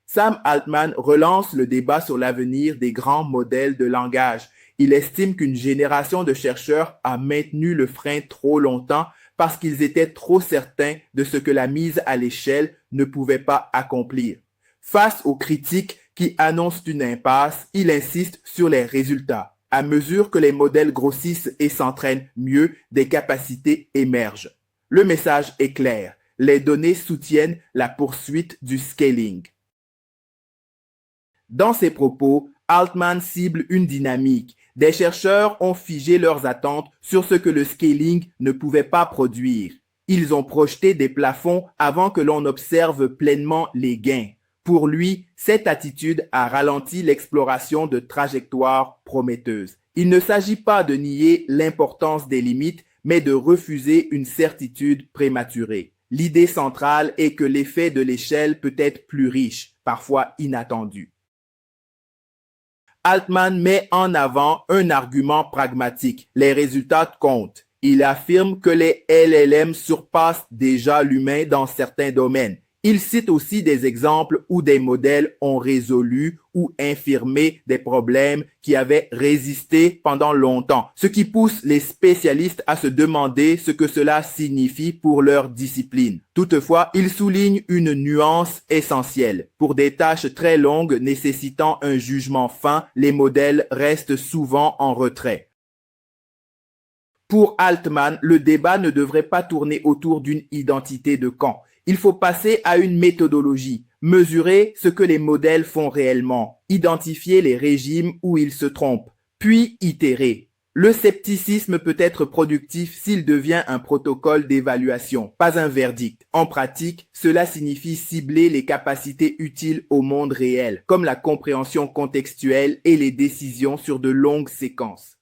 Sam Altman relance le débat sur l'avenir des grands modèles de langage. Il estime qu'une génération de chercheurs a maintenu le frein trop longtemps parce qu'ils étaient trop certains de ce que la mise à l'échelle ne pouvait pas accomplir. Face aux critiques qui annoncent une impasse, il insiste sur les résultats. À mesure que les modèles grossissent et s'entraînent mieux, des capacités émergent. Le message est clair. Les données soutiennent la poursuite du scaling. Dans ses propos, Altman cible une dynamique. Des chercheurs ont figé leurs attentes sur ce que le scaling ne pouvait pas produire. Ils ont projeté des plafonds avant que l'on observe pleinement les gains. Pour lui, cette attitude a ralenti l'exploration de trajectoires prometteuses. Il ne s'agit pas de nier l'importance des limites, mais de refuser une certitude prématurée. L'idée centrale est que l'effet de l'échelle peut être plus riche, parfois inattendu. Altman met en avant un argument pragmatique. Les résultats comptent. Il affirme que les LLM surpassent déjà l'humain dans certains domaines. Il cite aussi des exemples où des modèles ont résolu ou infirmé des problèmes qui avaient résisté pendant longtemps, ce qui pousse les spécialistes à se demander ce que cela signifie pour leur discipline. Toutefois, il souligne une nuance essentielle. Pour des tâches très longues nécessitant un jugement fin, les modèles restent souvent en retrait. Pour Altman, le débat ne devrait pas tourner autour d'une identité de camp. Il faut passer à une méthodologie, mesurer ce que les modèles font réellement, identifier les régimes où ils se trompent, puis itérer. Le scepticisme peut être productif s'il devient un protocole d'évaluation, pas un verdict. En pratique, cela signifie cibler les capacités utiles au monde réel, comme la compréhension contextuelle et les décisions sur de longues séquences.